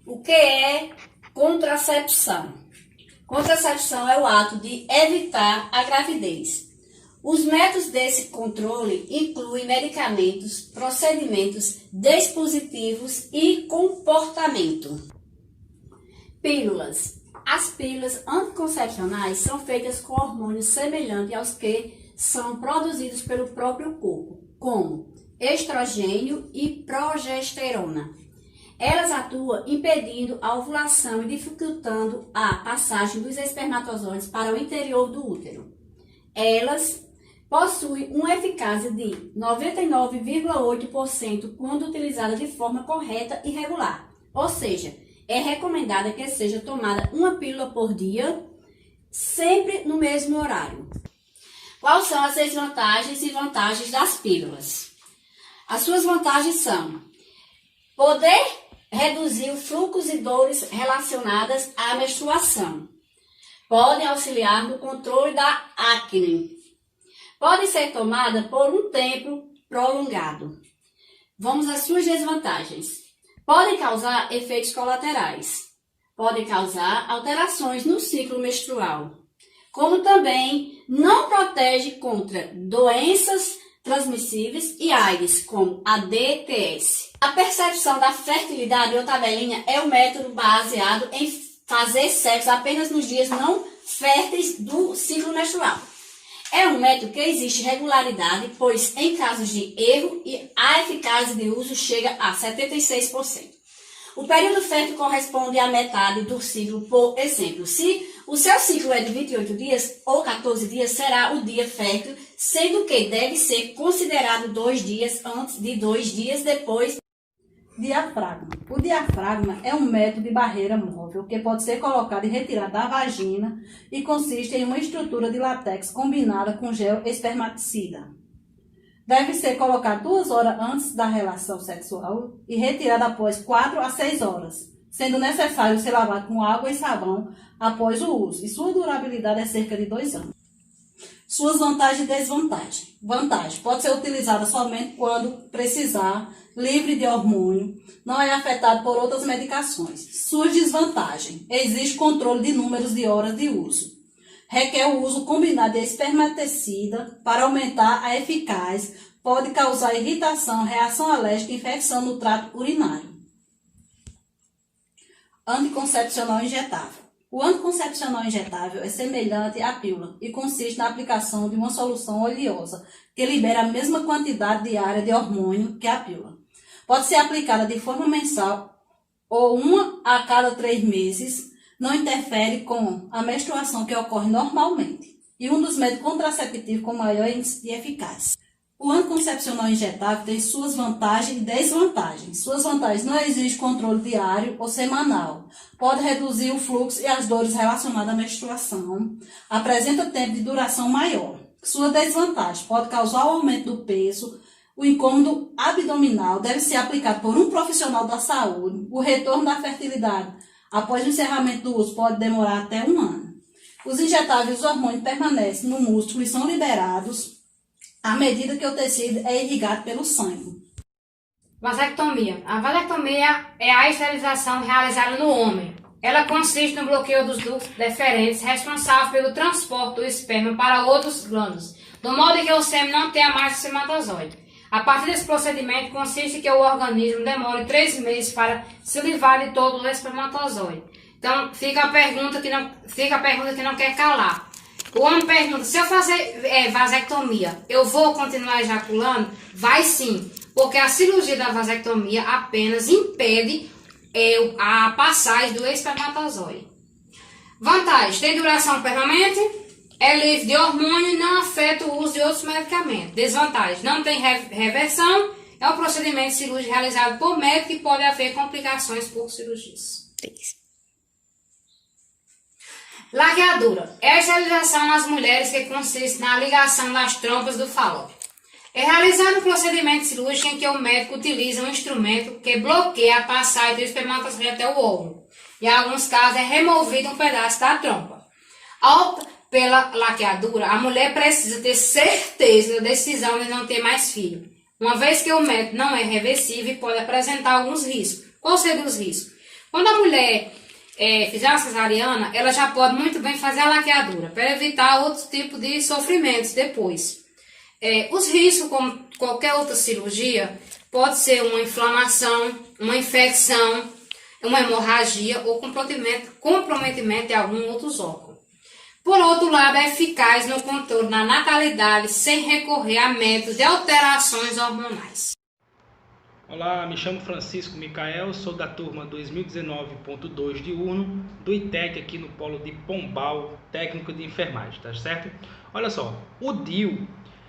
O que é contracepção? Contracepção é o ato de evitar a gravidez. Os métodos desse controle incluem medicamentos, procedimentos, dispositivos e comportamento. Pílulas. As pílulas anticoncepcionais são feitas com hormônios semelhantes aos que são produzidos pelo próprio corpo, como estrogênio e progesterona. Elas atuam impedindo a ovulação e dificultando a passagem dos espermatozoides para o interior do útero. Elas possuem uma eficácia de 99,8% quando utilizada de forma correta e regular, ou seja, é recomendada que seja tomada uma pílula por dia, sempre no mesmo horário. Quais são as desvantagens e vantagens das pílulas? As suas vantagens são poder reduzir o fluxo e dores relacionadas à menstruação. Podem auxiliar no controle da acne. Pode ser tomada por um tempo prolongado. Vamos às suas desvantagens. Podem causar efeitos colaterais. Podem causar alterações no ciclo menstrual. Como também não protege contra doenças transmissíveis e AIDS, como a DTS. A percepção da fertilidade ou tabelinha é um método baseado em fazer sexo apenas nos dias não férteis do ciclo menstrual. É um método que existe regularidade, pois em casos de erro a eficácia de uso chega a 76%. O período fértil corresponde à metade do ciclo, por exemplo, se o seu ciclo é de 28 dias ou 14 dias, será o dia fértil, sendo que deve ser considerado 2 dias antes de 2 dias depois. Diafragma. O diafragma é um método de barreira móvel que pode ser colocado e retirado da vagina e consiste em uma estrutura de látex combinada com gel espermaticida. Deve ser colocado 2 horas antes da relação sexual e retirado após 4 a 6 horas, sendo necessário ser lavado com água e sabão após o uso, e sua durabilidade é cerca de 2 anos. Suas vantagens e desvantagens. Vantagem: pode ser utilizada somente quando precisar, livre de hormônio, não é afetado por outras medicações. Suas desvantagens: existe controle de números de horas de uso. Requer o uso combinado de espermaticida para aumentar a eficácia, pode causar irritação, reação alérgica e infecção no trato urinário. Anticoncepcional injetável. O anticoncepcional injetável é semelhante à pílula e consiste na aplicação de uma solução oleosa que libera a mesma quantidade diária de hormônio que a pílula. Pode ser aplicada de forma mensal ou 1 a cada 3 meses, não interfere com a menstruação que ocorre normalmente e um dos métodos contraceptivos com maior índice de eficácia. O anticoncepcional injetável tem suas vantagens e desvantagens. Suas vantagens: não existe controle diário ou semanal. Pode reduzir o fluxo e as dores relacionadas à menstruação. Apresenta tempo de duração maior. Sua desvantagem: pode causar o aumento do peso. O incômodo abdominal deve ser aplicado por um profissional da saúde. O retorno da fertilidade após o encerramento do uso pode demorar até 1 ano. Os injetáveis, os hormônios permanecem no músculo e são liberados à medida que o tecido é irrigado pelo sangue. Vasectomia. A vasectomia é a esterilização realizada no homem. Ela consiste no bloqueio dos ductos deferentes responsável pelo transporte do esperma para outros glândulos, do modo que o sêmen não tenha mais espermatozoide. A partir desse procedimento, consiste que o organismo demore 3 meses para se livrar de todo o espermatozoide. Então, fica a pergunta que não quer calar. O homem pergunta: se eu fazer vasectomia, eu vou continuar ejaculando? Vai sim, porque a cirurgia da vasectomia apenas impede a passagem do espermatozoide. Vantagem: tem duração permanente, é livre de hormônio e não afeta o uso de outros medicamentos. Desvantagem: não tem reversão, é um procedimento cirúrgico realizado por médico e pode haver complicações por cirurgias. Laqueadura é a esterilização nas mulheres que consiste na ligação das trompas do falópio. É realizado um procedimento cirúrgico em que o médico utiliza um instrumento que bloqueia a passagem do espermatozoide até o óvulo. Em alguns casos é removido um pedaço da trompa. Ao optar pela laqueadura, a mulher precisa ter certeza da decisão de não ter mais filho, uma vez que o método não é reversível e pode apresentar alguns riscos. Quais seriam os riscos? Quando a mulher fizer uma cesariana, ela já pode muito bem fazer a laqueadura, para evitar outros tipos de sofrimentos depois. Os riscos, como qualquer outra cirurgia, pode ser uma inflamação, uma infecção, uma hemorragia ou comprometimento de alguns outros órgãos. Por outro lado, é eficaz no controle da natalidade sem recorrer a métodos de alterações hormonais. Olá, me chamo Francisco Micael, sou da turma 2019.2 de Urno, do ITEC aqui no polo de Pombal, técnico de enfermagem, tá certo? Olha só, o DIU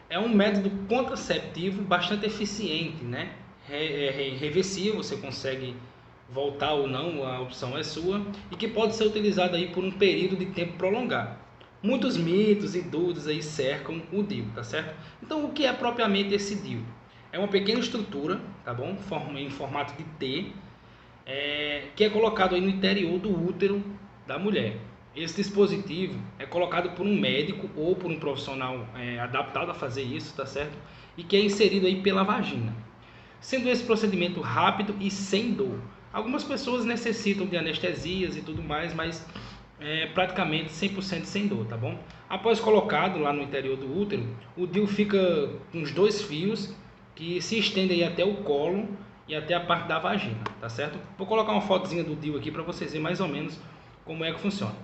é um método contraceptivo bastante eficiente, né? É reversível, você consegue voltar ou não, a opção é sua, e que pode ser utilizado aí por um período de tempo prolongado. Muitos mitos e dúvidas aí cercam o DIU, tá certo? Então, o que é propriamente esse DIU? É uma pequena estrutura, tá bom? Em formato de T, que é colocado aí no interior do útero da mulher. Esse dispositivo é colocado por um médico ou por um profissional adaptado a fazer isso, tá certo? E que é inserido aí pela vagina. Sendo esse procedimento rápido e sem dor. Algumas pessoas necessitam de anestesias e tudo mais, mas praticamente 100% sem dor, tá bom? Após colocado lá no interior do útero, o DIU fica com os 2 fios que se estendem aí até o colo e até a parte da vagina, tá certo? Vou colocar uma fotozinha do DIU aqui para vocês verem mais ou menos como é que funciona.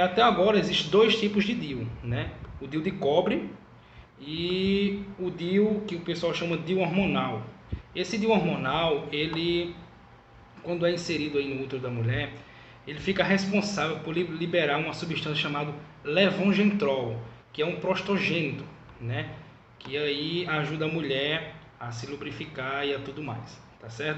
Até agora existem 2 tipos de DIU, né? O DIU de cobre e o DIU que o pessoal chama de DIU hormonal. Esse DIU hormonal, ele, quando é inserido aí no útero da mulher, ele fica responsável por liberar uma substância chamada levongentrol, que é um prostogênito, né? Que aí ajuda a mulher a se lubrificar e a tudo mais, tá certo?